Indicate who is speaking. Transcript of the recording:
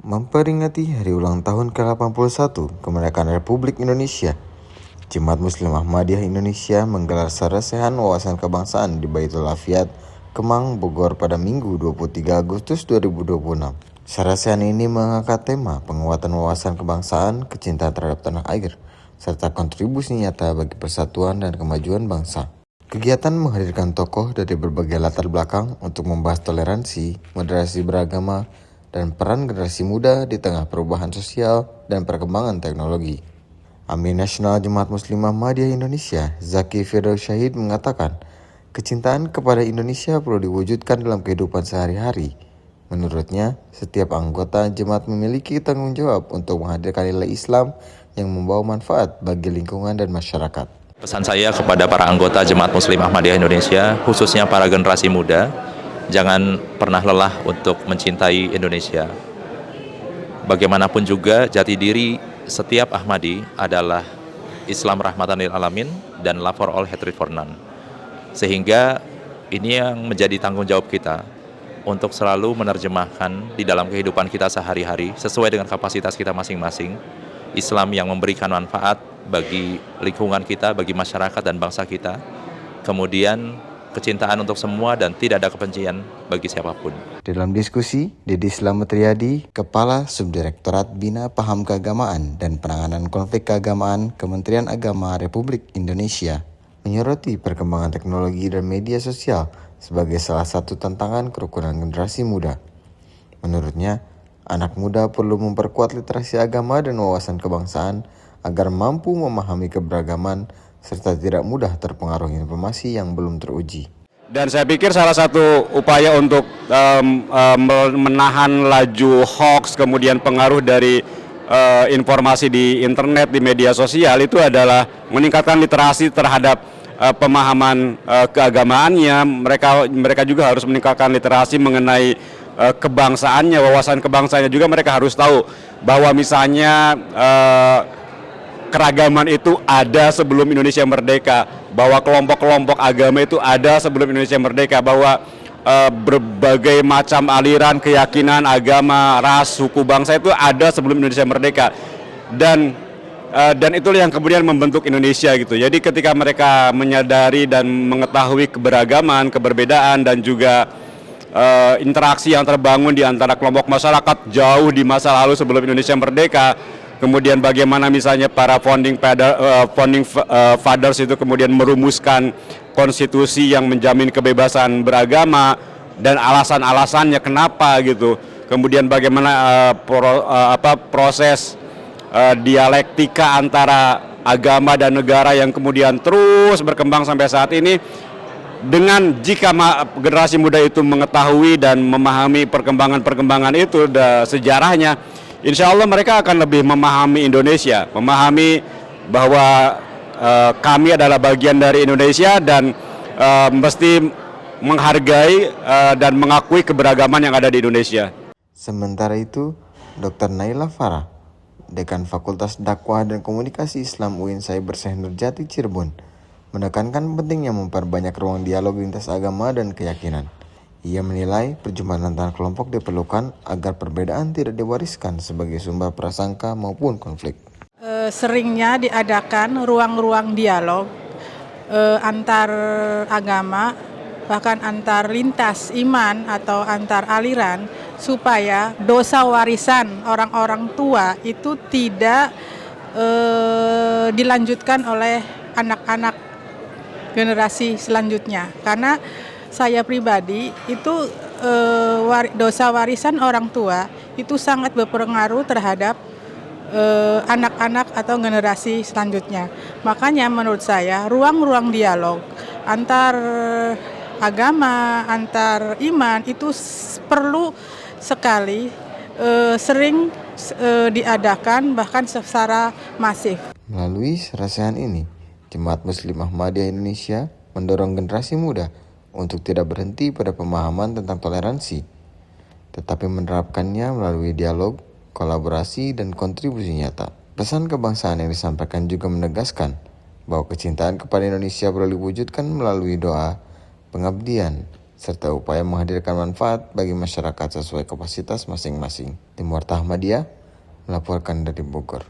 Speaker 1: Memperingati hari ulang tahun ke-81 kemerdekaan Republik Indonesia, Jemaat Muslim Ahmadiyah Indonesia menggelar sarasehan wawasan kebangsaan di Baitul Afiat, Kemang, Bogor pada Minggu 23 Agustus 2026. Sarasehan ini mengangkat tema penguatan wawasan kebangsaan, kecintaan terhadap tanah air, serta kontribusi nyata bagi persatuan dan kemajuan bangsa. Kegiatan menghadirkan tokoh dari berbagai latar belakang untuk membahas toleransi, moderasi beragama, dan peran generasi muda di tengah perubahan sosial dan perkembangan teknologi. Amir Nasional Jemaat Muslim Ahmadiyah Indonesia, Zaki Firdaus Syahid mengatakan, kecintaan kepada Indonesia perlu diwujudkan dalam kehidupan sehari-hari. Menurutnya, setiap anggota jemaat memiliki tanggung jawab untuk menghadirkan nilai Islam yang membawa manfaat bagi lingkungan dan masyarakat.
Speaker 2: Pesan saya kepada para anggota Jemaat Muslim Ahmadiyah Indonesia, khususnya para generasi muda, jangan pernah lelah untuk mencintai Indonesia. Bagaimanapun juga, jati diri setiap Ahmadi adalah Islam rahmatan lil alamin dan love for all, hatred for none. Sehingga ini yang menjadi tanggung jawab kita untuk selalu menerjemahkan di dalam kehidupan kita sehari-hari sesuai dengan kapasitas kita masing-masing, Islam yang memberikan manfaat bagi lingkungan kita, bagi masyarakat dan bangsa kita. Kemudian kecintaan untuk semua dan tidak ada kebencian bagi siapapun.
Speaker 1: Dalam diskusi, Dedi Slamet Riyadi, Kepala Subdirektorat Bina Paham Keagamaan dan Penanganan Konflik Keagamaan Kementerian Agama Republik Indonesia, menyoroti perkembangan teknologi dan media sosial sebagai salah satu tantangan kerukunan generasi muda. Menurutnya, anak muda perlu memperkuat literasi agama dan wawasan kebangsaan agar mampu memahami keberagaman serta tidak mudah terpengaruh informasi yang belum teruji.
Speaker 3: Dan saya pikir salah satu upaya untuk menahan laju hoax, kemudian pengaruh dari informasi di internet, di media sosial itu adalah meningkatkan literasi terhadap pemahaman keagamaannya. Mereka juga harus meningkatkan literasi mengenai kebangsaannya, wawasan kebangsaannya juga. Mereka harus tahu bahwa misalnya keragaman itu ada sebelum Indonesia merdeka, bahwa kelompok-kelompok agama itu ada sebelum Indonesia merdeka, bahwa berbagai macam aliran, keyakinan, agama, ras, suku, bangsa itu ada sebelum Indonesia merdeka, dan itulah yang kemudian membentuk Indonesia gitu. Jadi ketika mereka menyadari dan mengetahui keberagaman, keberbedaan, dan juga interaksi yang terbangun di antara kelompok masyarakat jauh di masa lalu sebelum Indonesia merdeka, kemudian bagaimana misalnya para founding fathers itu kemudian merumuskan konstitusi yang menjamin kebebasan beragama dan alasan-alasannya kenapa gitu. Kemudian bagaimana proses dialektika antara agama dan negara yang kemudian terus berkembang sampai saat ini. Dengan jika generasi muda itu mengetahui dan memahami perkembangan itu sejarahnya, insya Allah mereka akan lebih memahami Indonesia, memahami bahwa kami adalah bagian dari Indonesia dan mesti menghargai dan mengakui keberagaman yang ada di Indonesia.
Speaker 1: Sementara itu, Dr. Naila Farah, Dekan Fakultas Dakwah dan Komunikasi Islam UIN Cyber Nurjati Cirebon, menekankan pentingnya memperbanyak ruang dialog lintas agama dan keyakinan. Ia menilai perjumpaan antar kelompok diperlukan agar perbedaan tidak diwariskan sebagai sumber prasangka maupun konflik.
Speaker 4: Seringnya diadakan ruang-ruang dialog antar agama, bahkan antar lintas iman atau antar aliran, supaya dosa warisan orang-orang tua itu tidak dilanjutkan oleh anak-anak generasi selanjutnya. Karena saya pribadi itu dosa warisan orang tua itu sangat berpengaruh terhadap anak-anak atau generasi selanjutnya. Makanya menurut saya ruang-ruang dialog antar agama, antar iman itu perlu sekali sering diadakan, bahkan secara masif.
Speaker 1: Melalui sarasehan ini, Jemaat Muslim Ahmadiyah Indonesia mendorong generasi muda untuk tidak berhenti pada pemahaman tentang toleransi, tetapi menerapkannya melalui dialog, kolaborasi, dan kontribusi nyata. Pesan kebangsaan yang disampaikan juga menegaskan bahwa kecintaan kepada Indonesia perlu diwujudkan melalui doa, pengabdian, serta upaya menghadirkan manfaat bagi masyarakat sesuai kapasitas masing-masing. Tim Warta Ahmadiyah melaporkan dari Bogor.